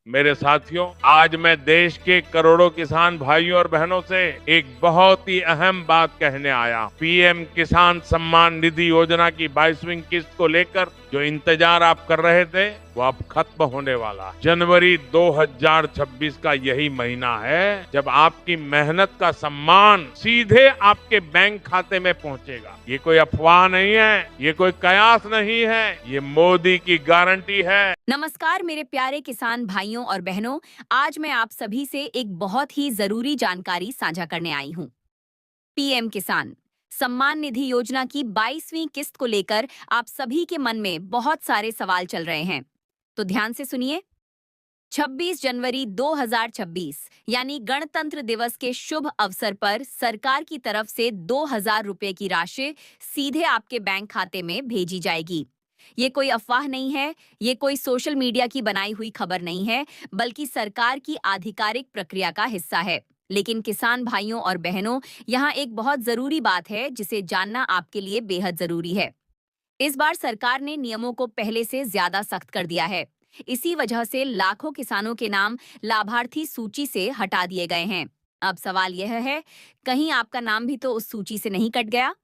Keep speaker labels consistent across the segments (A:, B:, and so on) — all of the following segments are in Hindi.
A: मेरे साथियों, आज मैं देश के करोड़ों किसान भाइयों और बहनों से एक बहुत ही अहम बात कहने आया। पीएम किसान सम्मान निधि योजना की 22वीं किस्त को लेकर जो इंतजार आप कर रहे थे, वो अब खत्म होने वाला है। जनवरी 2026 का यही महीना है जब आपकी मेहनत का सम्मान सीधे आपके बैंक खाते में पहुंचेगा। ये कोई अफवाह नहीं है, ये कोई कयास नहीं है, ये मोदी की गारंटी है।
B: नमस्कार मेरे प्यारे किसान भाइयों और बहनों। आज मैं आप सभी से एक बहुत ही जरूरी जानकारी साझा करने आई हूँ। पीएम किसान सम्मान निधि योजना की 22वीं किस्त को लेकर आप सभी के मन में बहुत सारे सवाल चल रहे हैं। तो ध्यान से सुनिए। 26 जनवरी 2026 यानी गणतंत्र दिवस के शुभ अवसर पर सरकार की तरफ से 2000 रुपए की राशि सीधे आपके बैंक खाते में भेजी जाएगी। ये कोई अफवाह नहीं है, ये कोई सोशल मीडिया की बनाई हुई खबर नहीं है, बल्कि सरकार की आधिकारिक प्रक्रिया का हिस्सा है। लेकिन किसान भाइयों और बहनों, यहाँ एक बहुत जरूरी बात है जिसे जानना आपके लिए बेहद जरूरी है। इस बार सरकार ने नियमों को पहले से ज्यादा सख्त कर दिया है। इसी वजह से लाखों किसानों के नाम लाभार्थी सूची से हटा दिए गए हैं। अब सवाल यह है, कहीं आपका नाम भी तो उस सूची से नहीं कट गया?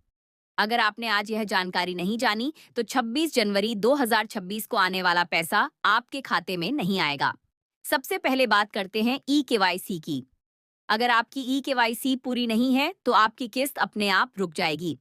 B: अगर आपने आज यह जानकारी नहीं जानी, तो 26 जनवरी 2026 को आने वाला पैसा आपके खाते में नहीं आएगा। सबसे पहले बात करते हैं ई केवाईसी की। अगर आपकी ई केवाईसी पूरी नहीं है, तो आपकी किस्त अपने आप रुक जाएगी।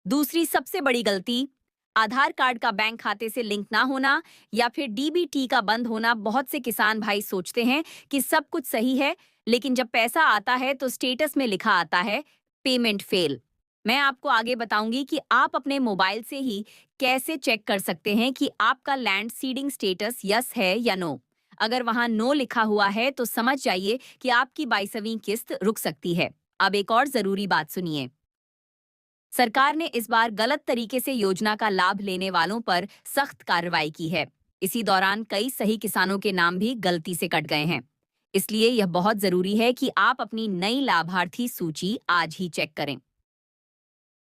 B: दूसरी सबसे बड़ी गलती, आधार कार्ड का बैंक खाते से लिंक ना होना या फिर डीबीटी का बंद होना। बहुत से किसान भाई सोचते हैं कि सब कुछ सही है, लेकिन जब पैसा आता है तो स्टेटस में लिखा आता है पेमेंट फेल। मैं आपको आगे बताऊंगी कि आप अपने मोबाइल से ही कैसे चेक कर सकते हैं कि आपका लैंड सीडिंग स्टेटस यस है या नो। अगर वहां नो लिखा हुआ है तो समझ जाइए कि आपकी 22वीं किस्त रुक सकती है। अब एक और जरूरी बात सुनिए। सरकार ने इस बार गलत तरीके से योजना का लाभ लेने वालों पर सख्त कार्रवाई की है। इसी दौरान कई सही किसानों के नाम भी गलती से कट गए हैं। इसलिए यह बहुत जरूरी है कि आप अपनी नई लाभार्थी सूची आज ही चेक करें।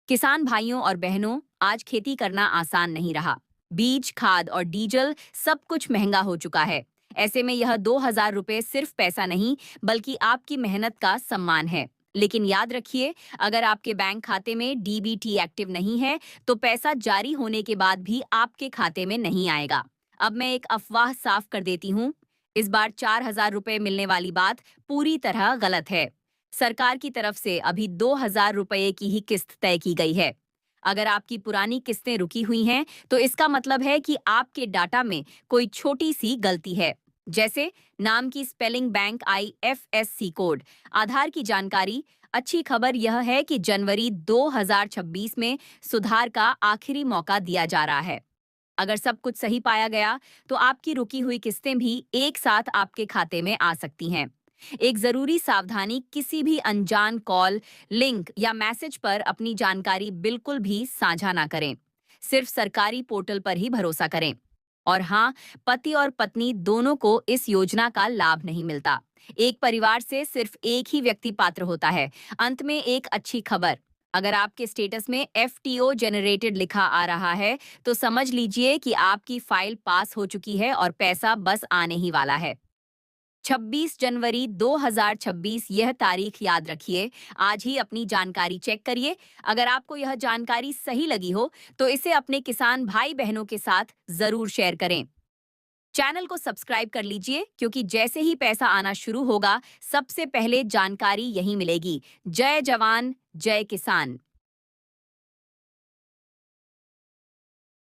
B: किसान भाइयों और बहनों, आज खेती करना आसान नहीं रहा। बीज, खाद और डीजल सब कुछ महंगा हो चुका है। ऐसे में यह 2000 रुपए सिर्फ पैसा नहीं, बल्कि आपकी मेहनत का सम्मान है। लेकिन याद रखिए, अगर आपके बैंक खाते में डीबीटी एक्टिव नहीं है, तो पैसा जारी होने के बाद भी आपके खाते में नहीं आएगा। अब मैं एक अफवाह साफ कर देती हूँ। इस बार 4000 रुपए मिलने वाली बात पूरी तरह गलत है। सरकार की तरफ से अभी 2000 रुपए की ही किस्त तय की गई है। अगर आपकी पुरानी किस्तें रुकी हुई हैं, तो इसका मतलब है कि आपके डाटा में कोई छोटी सी गलती है। जैसे नाम की स्पेलिंग, बैंक IFSC कोड, आधार की जानकारी। अच्छी खबर यह है कि जनवरी 2026 में सुधार का आखिरी मौका दिया जा रहा है। अगर सब कुछ सही पाया गया, तो आपकी रुकी हुई किस्तें भी एक साथ आपके खाते में आ सकती हैं। एक जरूरी सावधानी, किसी भी अनजान कॉल, लिंक या मैसेज पर अपनी जानकारी बिल्कुल भी साझा ना करें। सिर्फ सरकारी पोर्टल पर ही भरोसा करें। और हाँ, पति और पत्नी दोनों को इस योजना का लाभ नहीं मिलता। एक परिवार से सिर्फ एक ही व्यक्ति पात्र होता है। अंत में एक अच्छी खबर, अगर आपके स्टेटस में FTO जनरेटेड लिखा आ रहा है, तो समझ लीजिए कि आपकी फाइल पास हो चुकी है और पैसा बस आने ही वाला है। 26 जनवरी 2026, यह तारीख याद रखिए। आज ही अपनी जानकारी चेक करिए। अगर आपको यह जानकारी सही लगी हो, तो इसे अपने किसान भाई बहनों के साथ जरूर शेयर करें। चैनल को सब्सक्राइब कर लीजिए, क्योंकि जैसे ही पैसा आना शुरू होगा, सबसे पहले जानकारी यही मिलेगी। जय जवान, जय किसान।